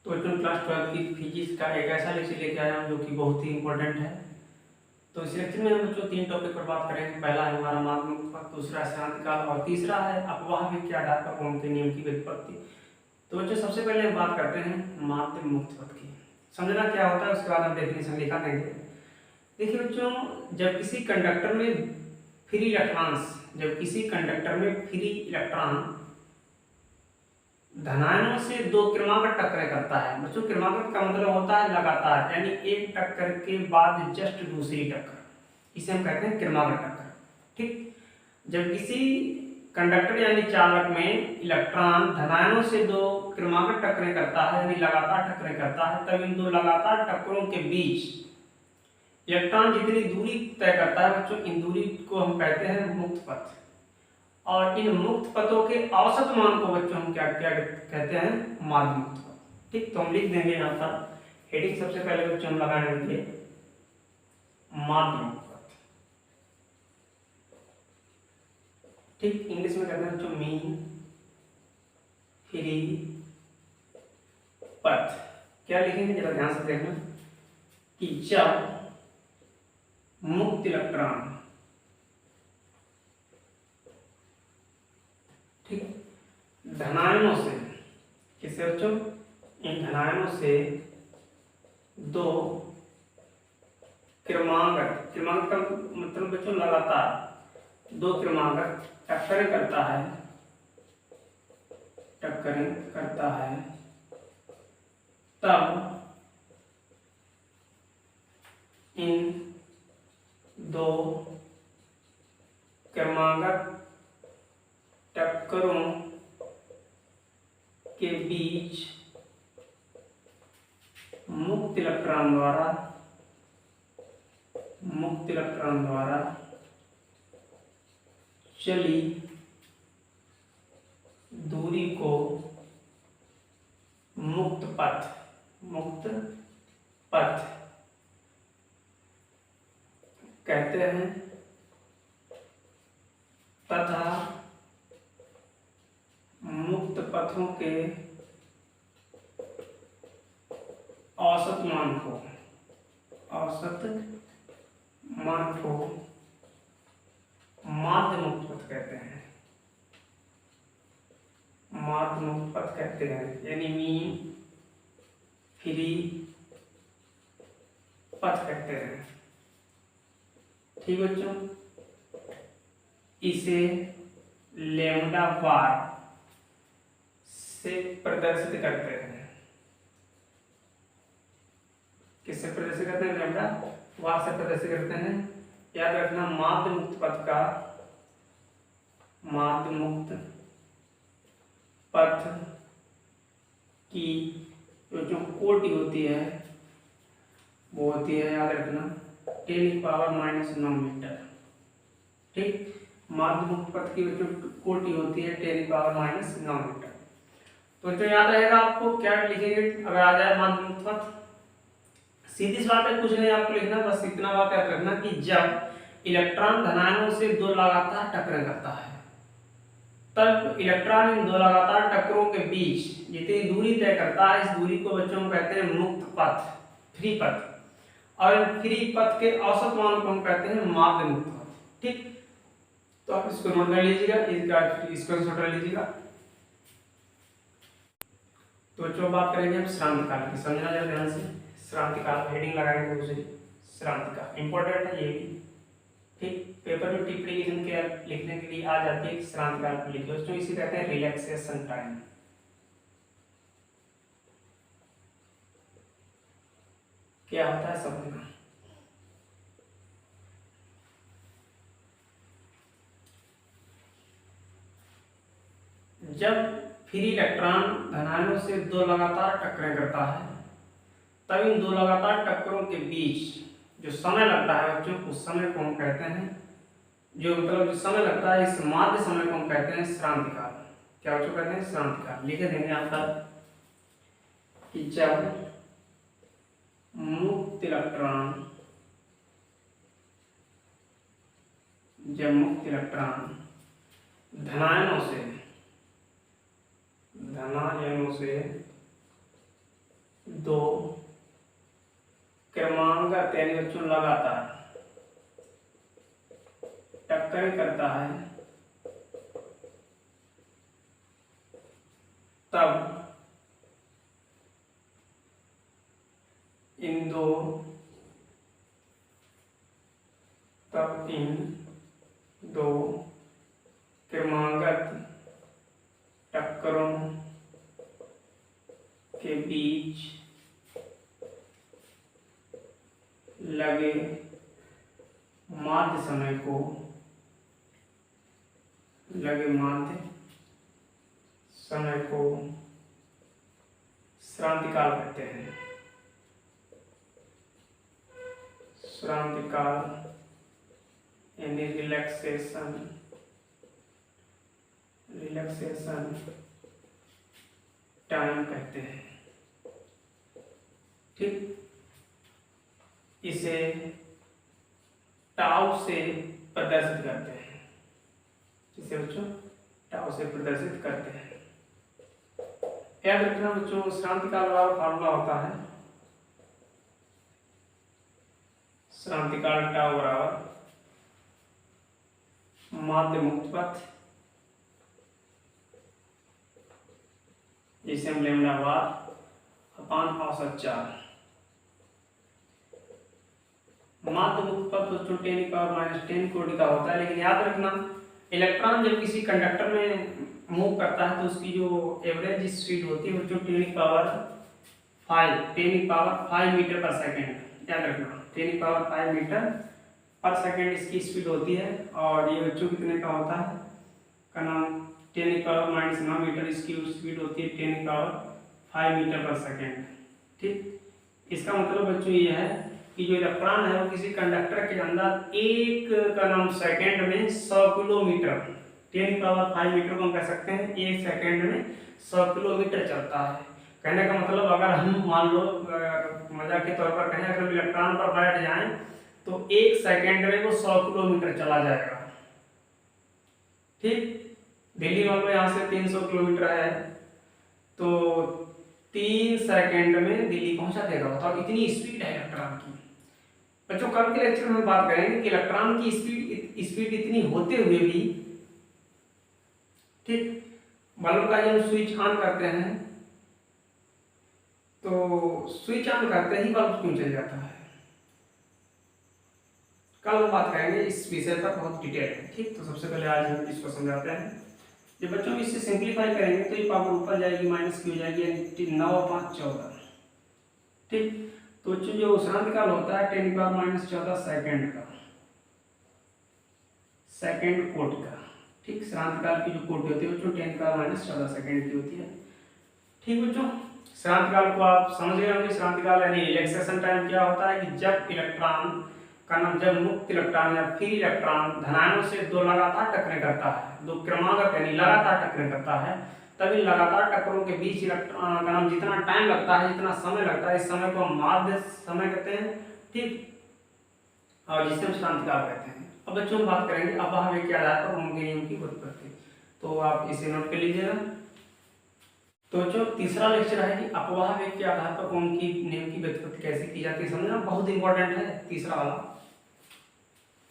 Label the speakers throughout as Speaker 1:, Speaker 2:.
Speaker 1: तो बच्चों क्लास 12 की फिजिक्स का एक ऐसा लेक्चर लेके आया हूँ जो कि बहुत ही इंपॉर्टेंट है। तो इस लेक्चर में हम बच्चों 3 टॉपिक पर बात करेंगे। पहला है हमारा माध्य मुक्त पथ, दूसरा शांतिकाल और तीसरा है अपवाह विक्रिया आधार पर ओम के नियम की व्युत्पत्ति। तो बच्चों सबसे पहले हम बात करते हैं माध्य मुक्त पथ की। समझना क्या होता है उसके बाद हम डेफिनेशन लिखा देंगे। देखिए बच्चों, जब किसी कंडक्टर में फ्री इलेक्ट्रॉन धनायनों से दो क्रमागत टक्करें करता है। बच्चों क्रमागत का मतलब होता है लगातार, यानी एक टक्कर के बाद जस्ट दूसरी टक्कर, इसे हम कहते हैं क्रमागत टक्कर। ठीक, जब किसी कंडक्टर यानी चालक में इलेक्ट्रॉन धनायनों से दो क्रमागत टक्करें करता है, यानी लगातार टक्करें करता है, तब इन दो लगातार टक्करों के बीच इलेक्ट्रॉन जितनी दूरी तय करता है बच्चों, इन दूरी को हम कहते हैं मुक्त पथ। और इन मुक्त पथों के औसत मान को बच्चों हम क्या क्या कहते हैं, माध्य मुक्त पथ। ठीक, तो हम लिख देंगे यहाँ पर हेडिंग सबसे पहले बच्चों हम लगाएंगे माध्य मुक्त पथ। ठीक, इंग्लिश में कहते हैं बच्चों मीन फ्री पथ। क्या लिखेंगे जरा ध्यान से देखना कि जब मुक्त इलेक्ट्रॉन, ठीक, धनायनों से, किससे बच्चों, इन धनायनों से दो क्रमागत का मतलब बच्चों लगातार दो क्रमागत टक्करें करता है, तब इन दो क्रमागत टक्करों के बीच मुक्त इलेक्ट्रॉन द्वारा चली दूरी को मुक्त पथ कहते हैं, तथा मुक्त पथों के औसत मान को माध्य मुक्त पथ कहते हैं। माध्य मुक्त पथ कहते हैं, यानी मीन फ्री पथ कहते हैं। ठीक बच्चों, इसे लैम्डा बार से प्रदर्शित करते हैं। किससे प्रदर्शित करते हैं? लैम्डा बार से प्रदर्शित करते हैं। याद रखना, माध्य मुक्त पथ की जो कोटि होती है वो होती है, याद रखना, 10⁻⁹ मीटर। ठीक, माध्य मुक्त पथ की जो कोटि होती है 10⁻⁹ मीटर। तो जो याद रहेगा आपको, क्या लिखेंगे अगर आ जाए माध्य मुक्त पथ? सीधी सी बात है, कुछ नहीं आपको लिखना, बस इतना बात याद रखना कि जब इलेक्ट्रॉन धनायनों से दो लगातार टक्करें करता है, तब इलेक्ट्रॉन इन दो लगातार टक्करों के बीच जितनी दूरी तय करता है, इस दूरी को बच्चों कहते हैं मुक्त पथ, फ्री पथ। और फ्री पथ के औसत मान को हम कहते हैं माध्य मुक्त पथ। ठीक, तो आप इसको नोट कर लीजिएगा, इसको नोट कर लीजिएगा। तो जो बात करेंगे हम श्रांतिकाल की, समझना जरा ध्यान से। श्रांतिकाल हेडिंग लगाएंगे दूसरी, श्रांतिकाल इंपॉर्टेंट है ये भी। ठीक, पेपर में टिप्पणी लिखने के लिए आ जाती है, श्रांतिकाल पर लिखिए दोस्तों। इसे कहते हैं रिलैक्सेशन टाइम। क्या होता है समझना। जब फ्री इलेक्ट्रॉन धनायनों से दो लगातार टक्करें करता है, तब इन दो लगातार टक्करों के बीच जो समय लगता है बच्चों, उस समय को हम कहते हैं, जो समय लगता है, इस माध्य समय को हम कहते हैं श्रांतिकाल। क्या बच्चों कहते हैं? श्रांतिकाल। लिखे देंगे यहाँ पर कि जब मुक्त इलेक्ट्रॉन धनायनों से क्रमागत यानी बच्चों लगातार टक्कर करता है, तब इन दो क्रमागत टक्करों के बीच लगे माध्य समय को श्रांति काल कहते हैं। श्रांति काल यानी रिलैक्सेशन टाइम कहते हैं। ठीक, इसे टाउ से प्रदर्शित करते हैं। इसे बच्चों टाउ से प्रदर्शित करते हैं। याद रखना बच्चों, श्रांति काल वाला फार्मूला होता है श्रांति काल टाउ बराबर माध्य मुक्त पथ, जिसे हम लैम्डा बार अपान औसत 4। माध्य मुक्त पथ बच्चों 10⁻⁻10 कोटि का होता है। लेकिन याद रखना, इलेक्ट्रॉन जब किसी कंडक्टर में मूव करता है तो उसकी जो एवरेज स्पीड होती है बच्चों 10⁵ मीटर पर सेकेंड। याद रखना 10⁵ मीटर पर सेकेंड इसकी स्पीड होती है। और ये बच्चों कितने का होता है का नाम 10⁻⁻9 मीटर इसकी स्पीड होती है 10⁵ मीटर पर सेकेंड। ठीक, इसका मतलब बच्चों ये है कि जो इलेक्ट्रॉन है वो किसी कंडक्टर के अंदर एक का नाम सेकेंड में 100 किलोमीटर 10⁵ मीटर को हम कह सकते हैं एक सेकेंड में 100 किलोमीटर चलता है। कहने का मतलब अगर हम मान लो मजाक के तौर पर कहें, अगर इलेक्ट्रॉन पर बैठ जाएं तो एक सेकेंड में वो 100 किलोमीटर चला जाएगा। ठीक, दिल्ली मान लो यहाँ से 300 किलोमीटर है तो 3 सेकेंड में दिल्ली पहुंचा देगा। बताओ इतनी स्पीड है इलेक्ट्रॉन की। बच्चों कल के लेक्चर में बात करेंगे कि इलेक्ट्रॉन की स्पीड इतनी होते हुए भी, ठीक, बल्ब का जब स्विच ऑन करते हैं तो स्विच ऑन करते ही बल्ब क्यों चल जाता है। कल हम बात करेंगे इस विषय पर बहुत डिटेल है। ठीक, तो सबसे पहले आज हम इसको समझाते हैं। जब बच्चों इसे सिंपलीफाई करेंगे तो ये पावर ऊपर जाएगी, माइनस की हो जाएगी, यानी 9/5 ठीक, तो बच्चों जो श्रांति काल होता है 10⁻⁻14 सेकेंड का, सेकेंड कोट का। ठीक, श्रांति काल की जो कोटि होती है बच्चों 10⁻14 सेकेंड की होती है। ठीक बच्चों, श्रांति काल को आप समझ गए होंगे। श्रांति काल यानी रिलैक्सेशन टाइम क्या होता है कि जब इलेक्ट्रॉन का नाम, जब मुक्त इलेक्ट्रॉन या फ्री इलेक्ट्रॉन धनायनों से दो लगातार टकरार करता है, दो क्रमागत यानी लगातार टकरार करता है, तभी लगातार टक्करों के बीच इलेक्ट्रॉन का नाम जितना टाइम लगता है, जितना समय लगता है, इस समय को माध्य समय कहते हैं। ठीक, और जिसे हम श्रांति काल कहते हैं। अब बच्चों हम बात करेंगे अपवाहवेग के आधार पर ओम के नियम की व्युत्पत्ति। तो आप इसे नोट कर लीजिएगा। तो जो तीसरा लेक्चर है कि अपवाहवेग के आधार पर ओम की नियम की व्युत्पत्ति कैसे की जाती है, समझना बहुत इंपॉर्टेंट है तीसरा वाला,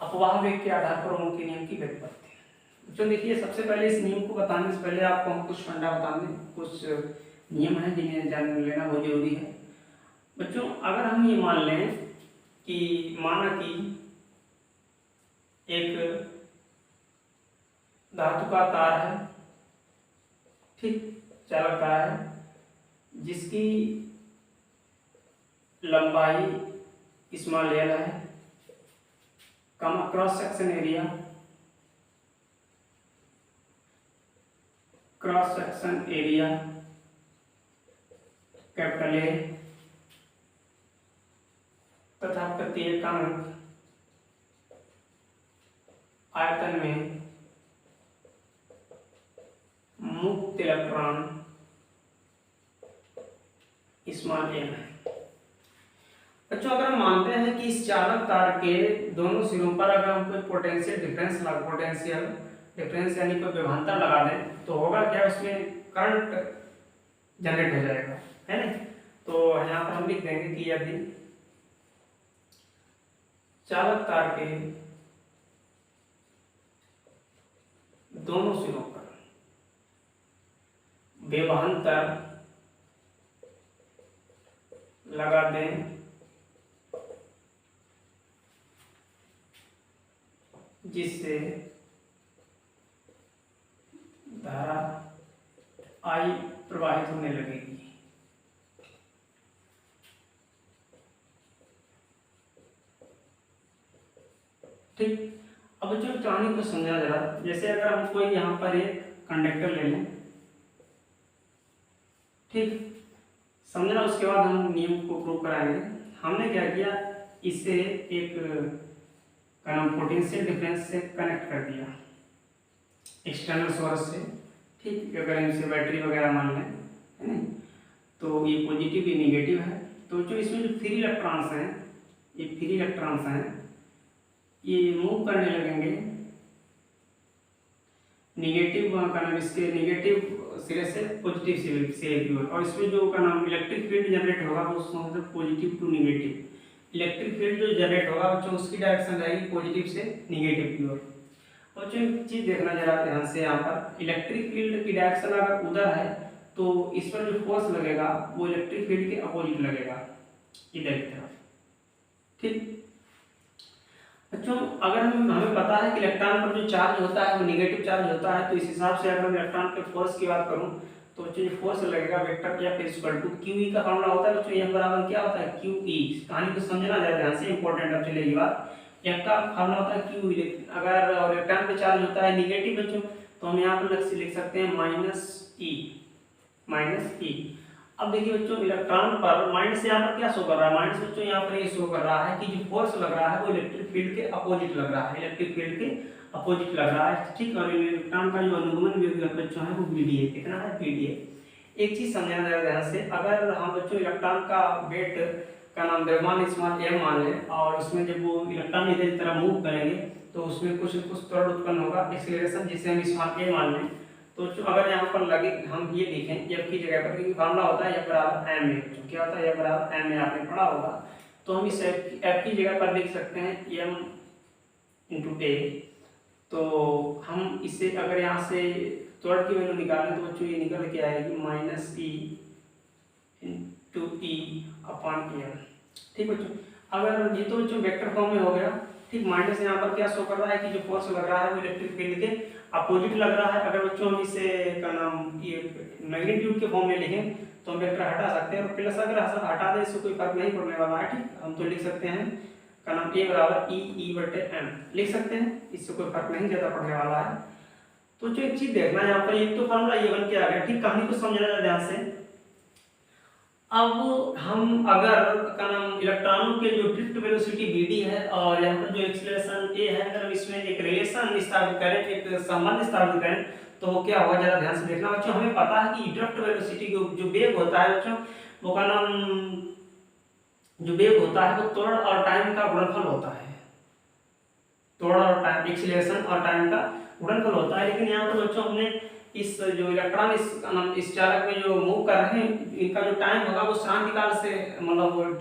Speaker 1: अपवाहवेग के आधार पर ओम के नियम की व्युत्पत्ति। तो देखिए, सबसे पहले इस नियम को बताने से पहले आपको हम कुछ फंडा बता दें, कुछ नियम है जिन्हें जान लेना बहुत जरूरी है। बच्चों अगर हम ये मान लें कि माना कि एक धातु का तार है, ठीक, चालक तार है, जिसकी लंबाई स्मॉल एल है, कम cross section area capital A तथा प्रत्येकांक आयतन में मुक्त इलेक्ट्रॉन स्मॉल एम है। बच्चों अगर हम मानते हैं कि इस चालक तार के दोनों सिरों पर अगर हम कोई पोटेंशियल डिफरेंस यानी कोई विभवांतर लगा दें तो होगा क्या, उसमें करंट जनरेट हो जाएगा, है ना। तो यहाँ पर हम लिख देंगे कि यदि चालक तार के दोनों सिरों पर विभवांतर लगा दें जिससे धारा I प्रवाहित होने लगेगी। ठीक, अब जो कहानी को समझा जरा, जैसे अगर हम कोई यहाँ पर एक कंडक्टर ले लें, ठीक, समझना, उसके बाद हम नियम को प्रूव कराएंगे। हमने क्या किया, इसे एक पोटेंशियल डिफरेंस से कनेक्ट कर दिया एक्सटर्नल सोर्स से। ठीक, अगर हम इसे बैटरी वगैरह मान लें, है ना, तो ये पॉजिटिव ये निगेटिव है। तो जो इसमें जो फ्री इलेक्ट्रॉन्स हैं, ये फ्री इलेक्ट्रॉन्स हैं, ये मूव करने लगेंगे निगेटिव का नाम, इसके निगेटिव सिरे से पॉजिटिव सिरे की ओर, और इसमें जो का नाम इलेक्ट्रिक फील्ड जनरेट होगा वो मतलब positive to negative. Electric field जो जनरेट होगा बच्चों उसकी डायरेक्शन रहेगी पॉजिटिव से निगेटिव की ओर। और जो एक चीज देखना जरा ध्यान से, यहाँ पर इलेक्ट्रिक फील्ड की डायरेक्शन अगर उधर है तो इस पर जो फोर्स लगेगा वो इलेक्ट्रिक फील्ड के अपोजिट लगेगा, इधर की तरफ। ठीक बच्चों, अगर हमें पता है कि इलेक्ट्रॉन पर जो चार्ज होता है वो निगेटिव चार्ज होता है, तो इस हिसाब से अगर मैं इलेक्ट्रॉन के फोर्स की बात करूं तो जो फोर्स लगेगा vector F equal to QE का फॉर्मूला होता है बच्चों, F बराबर क्या होता है QE। कहानी को समझना जरा ध्यान से, इंपॉर्टेंट अब चलेगी बात। F का फॉर्मूला होता है QE। अगर इलेक्ट्रॉन पे चार्ज होता है निगेटिव बच्चों, तो हम यहाँ पर लिख सकते हैं माइनस E। अब देखिए बच्चों, इलेक्ट्रॉन पर माइनस यहाँ पर क्या शो कर रहा है, माइनस बच्चों यहाँ पर ये शो कर रहा है कि जो फोर्स लग रहा है वो इलेक्ट्रिक फील्ड के अपोजिट लग रहा है, इलेक्ट्रिक फील्ड के अपोजिट लग रहा है। ठीक, और इलेक्ट्रॉन का जो अनुगमन वेग बच्चों है वो BD है। कितना है, BD है। एक चीज समझना जरा ध्यान से, अगर हम बच्चों इलेक्ट्रॉन का वेट का नाम द्रव्यमान स्मॉल m मान लें, और उसमें जब वो इलेक्ट्रॉन इधर की तरफ मूव करेंगे तो उसमें कुछ न कुछ त्वरण उत्पन्न होगा, एक्सीलरेशन, जिसे हम स्मॉल a मान लें। तो अगर यहाँ पर लगे हम ये लिखें F की जगह पर, क्योंकि फॉर्मूला होता है F बराबर m है। क्या होता है, F बराबर m है, आपने पढ़ा होगा। तो हम इस F की जगह पर लिख सकते हैं m इंटू a। तो हम इसे अगर यहाँ से त्वरण की वैल्यू निकालें तो बच्चों ये निकल के आएगी minus E into E upon m। ठीक बच्चों, अगर ये तो बच्चों वेक्टर फॉर्म में हो गया। ठीक, माइनस यहाँ पर क्या शो कर रहा है कि जो फोर्स लग रहा है वो इलेक्ट्रिक फील्ड के अपोजिट लग रहा है। अगर बच्चों हम इसे का नाम ये मैग्नीट्यूड के फॉर्म में लिखें तो हम वेक्टर हटा सकते हैं, और प्लस अगर हटा दें इससे कोई फर्क नहीं पड़ने वाला है। ठीक, हम तो लिख सकते हैं का नाम a बराबर E/m लिख सकते हैं, इससे कोई फर्क नहीं ज्यादा पड़ने वाला है। तो जो एक चीज देखना है यहाँ पर, एक तो फॉर्मूला ये बन के आ गया। ठीक, कहानी को समझना ध्यान से। अब हम अगर का नाम इलेक्ट्रॉनों के जो ड्रिफ्ट वेलोसिटी BD है और यहाँ पर जो एक्सीलरेशन a है, अगर हम इसमें एक रिलेशन स्थापित करें, एक संबंध स्थापित करें, तो वो क्या होगा, जरा ध्यान से देखना बच्चों। हमें पता है कि ड्रिफ्ट वेलोसिटी जो वेग होता है बच्चों, वो का नाम जो वेग होता है वो त्वरण और टाइम का गुणनफल होता है। त्वरण और टाइम, एक्सीलरेशन और टाइम का गुणनफल होता है। लेकिन यहाँ पर बच्चों हमने इस जो इलेक्ट्रॉन इस चालक में जो मूव कर रहे हैं, इनका जो टाइम होगा वो शांति काल से मतलब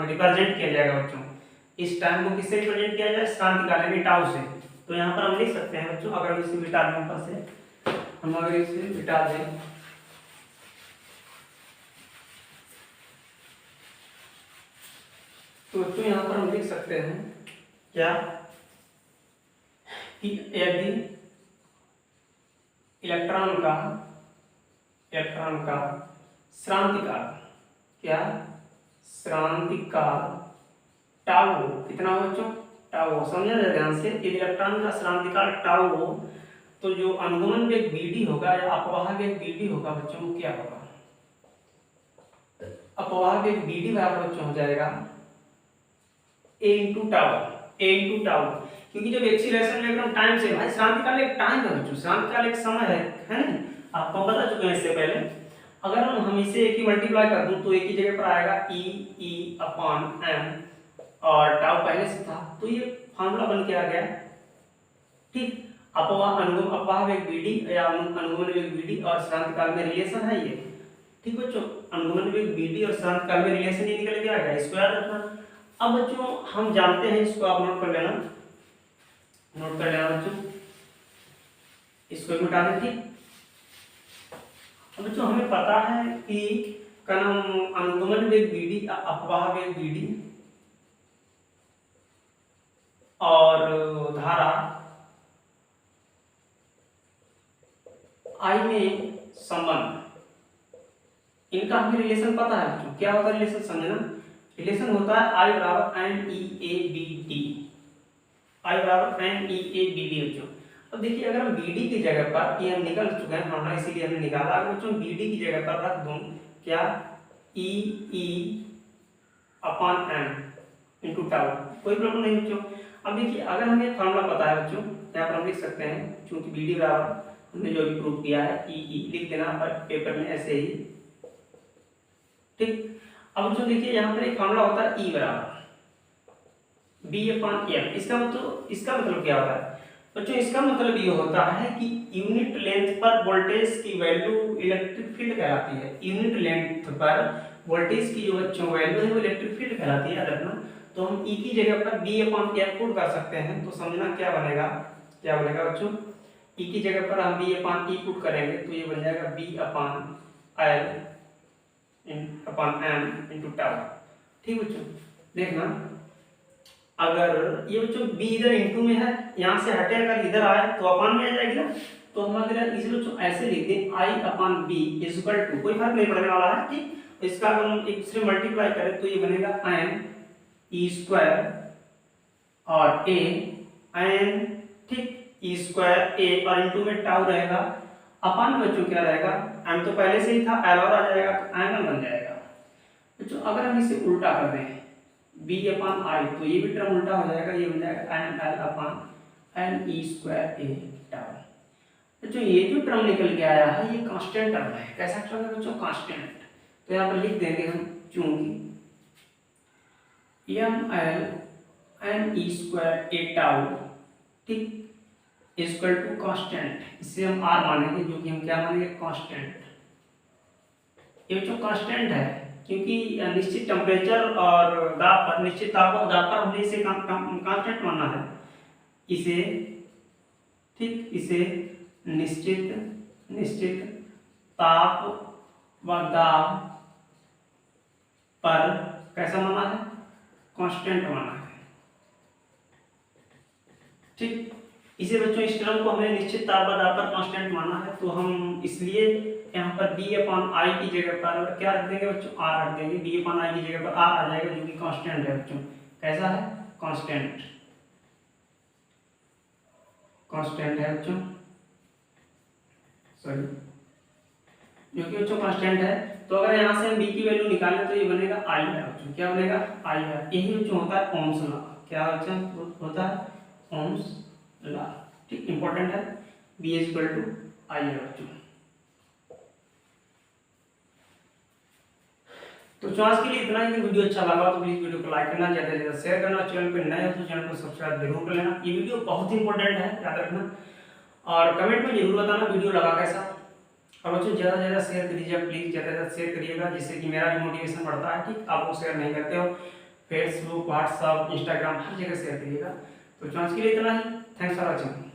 Speaker 1: रिप्रेजेंट किया जाएगा बच्चों। इस टाइम को किससे रिप्रेजेंट किया जाए, शांति काल यानी टाउ से। तो यहाँ पर हम लिख सकते हैं बच्चों, अगर हम इसे मिटा दें ऊपर से, हम अगर इसे मिटा दें तो बच्चों यहाँ पर हम लिख सकते हैं क्या कि यदि इलेक्ट्रॉन का श्रांति काल, क्या श्रांति काल टाउ हो, कितना हो बच्चों, टाउ हो। समझना ध्यान से, यदि इलेक्ट्रॉन का श्रांति काल टाउ हो तो जो अनुगमन वेग BD होगा या अपवाह वेग BD होगा बच्चों, वो क्या होगा, अपवाह वेग BD बराबर बच्चों हो जाएगा a इंटू टाउ। क्योंकि जब एक्सीलरेशन में एकदम टाइम से, भाई शांति काल एक टाइम है बच्चों, शांति काल एक समय है ना, आपको बता चुके हैं इससे पहले। अगर हम इसे एक ही मल्टीप्लाई कर दूं तो एक ही जगह पर आएगा E अपॉन m, और टाउ पहले से था तो ये फार्मूला बन के आ गया। ठीक, अपवाह वेग BD या अनुगमन वेग BD और शांति काल में रिलेशन है ये। ठीक बच्चों, अनुगमन वेग BD और शांति काल में रिलेशन ये निकल के आ गया, इसको याद रखना। अब बच्चों हम जानते हैं, इसको आप नोट कर लेना, नोट कर लेना बच्चों, इसको भी मिटा दें। ठीक, अब बच्चों हमें पता है कि का नाम अनुगमन वेग BD, अपवाह वेग BD और धारा I में संबंध, इनका हमें रिलेशन पता है बच्चों। क्या होता है रिलेशन, समझना। रिलेशन होता है I बराबर NEABD, I बराबर NEABD बच्चों। अब देखिए अगर हम BD की जगह पर, ये हम निकल चुके हैं मामला, इसीलिए हमने निकाला। अगर बच्चों BD की जगह पर रख दूं क्या, E upon M into tau, कोई प्रॉब्लम नहीं बच्चों। अब देखिए अगर हमें फॉर्मूला पता है बच्चों, यहाँ पर हम लिख सकते हैं, चूंकि BD बराबर हमने जो भी प्रूव किया है E लिख देना पर पेपर में ऐसे ही। ठीक, अब जो देखिए यहाँ पर एक फॉर्मूला होता है E बराबर B अपॉन M। इसका मतलब क्या होता है बच्चों, इसका मतलब ये होता है कि यूनिट लेंथ पर वोल्टेज की वैल्यू इलेक्ट्रिक फील्ड कहलाती है। यूनिट लेंथ पर वोल्टेज की जो बच्चों वैल्यू है वो इलेक्ट्रिक फील्ड कहलाती है। रखना, तो हम E की जगह पर B अपॉन M पुट कर सकते हैं, तो समझना क्या बनेगा, क्या बनेगा बच्चों, E की जगह पर हम B अपॉन E पुट करेंगे तो ये बन जाएगा B upon L upon M into tau. ठीक बच्चों, देखना अगर ये बच्चों B इधर इंटू में है, यहाँ से हटे अगर इधर आए तो अपान में आ जाएगी ना, तो हम अगर इसे बच्चों ऐसे लिख दें I upon B is equal to, कोई फर्क नहीं पड़ने वाला है। ठीक, तो इसका अगर हम एक दूसरे मल्टीप्लाई करें तो ये बनेगा n E स्क्वायर और A n, ठीक, E स्क्वायर A और इंटू में टाउ रहेगा, अपान में बच्चों क्या रहेगा, m तो पहले से ही था, L और आ जाएगा तो एंगल बन जाएगा। बच्चों अगर हम इसे उल्टा कर दें B अपॉन I, तो ये भी टर्म उल्टा हो जाएगा, ये बन जाएगा n L upon n E square A tau. बच्चों ये जो टर्म निकल के आया है ये कांस्टेंट टर्म है। कैसा टर्म है बच्चों, कांस्टेंट। तो यहाँ पर लिख देंगे हम, चूंकि m L n E square A tau, ठीक, इक्वल टू कांस्टेंट, इसे हम R मानेंगे, जो कि हम क्या मानेंगे, कांस्टेंट। ये जो कांस्टेंट है क्योंकि निश्चित टेम्परेचर और दाब पर, निश्चित दाब पर हमें इसे कांस्टेंट मानना है इसे। ठीक, इसे निश्चित ताप व दाब पर कैसा माना है, कांस्टेंट माना है। ठीक, इसे बच्चों इस टर्म को हमें निश्चित ताप व दाब पर कांस्टेंट माना है, तो हम इसलिए यहाँ पर B अपॉन I की जगह पर क्या रख देंगे बच्चों, R रख देंगे। B अपॉन I की जगह पर R आ जाएगा, जो कि कांस्टेंट है बच्चों। कैसा है, कांस्टेंट, कांस्टेंट है बच्चों, सॉरी, जो कि बच्चों कांस्टेंट है। तो अगर यहाँ से हम B की वैल्यू निकालें तो ये बनेगा I है बच्चों, क्या बनेगा, I है। यही बच्चों होता है ओम्स लॉ। क्या बच्चों होता है, ओम्स लॉ। ठीक, इंपॉर्टेंट है, B is equal to I है बच्चों। तो आज के लिए इतना ही। वीडियो अच्छा लगा तो प्लीज वीडियो को लाइक करना, ज्यादा से ज्यादा शेयर करना, चैनल पे नए हो तो चैनल को सब्सक्राइब जरूर कर लेना। ये वीडियो बहुत ही इंपॉर्टेंट है, याद रखना, और कमेंट में जरूर बताना वीडियो लगा कैसा। और बच्चों ज़्यादा से ज़्यादा शेयर करिएगा, प्लीज़ ज़्यादा से ज़्यादा शेयर करिएगा, जिससे कि मेरा भी मोटिवेशन बढ़ता है। ठीक, आप वो शेयर नहीं करते हो, फेसबुक, व्हाट्सअप, इंस्टाग्राम, हर जगह शेयर करिएगा। तो आज के लिए इतना ही। Thanks for watching.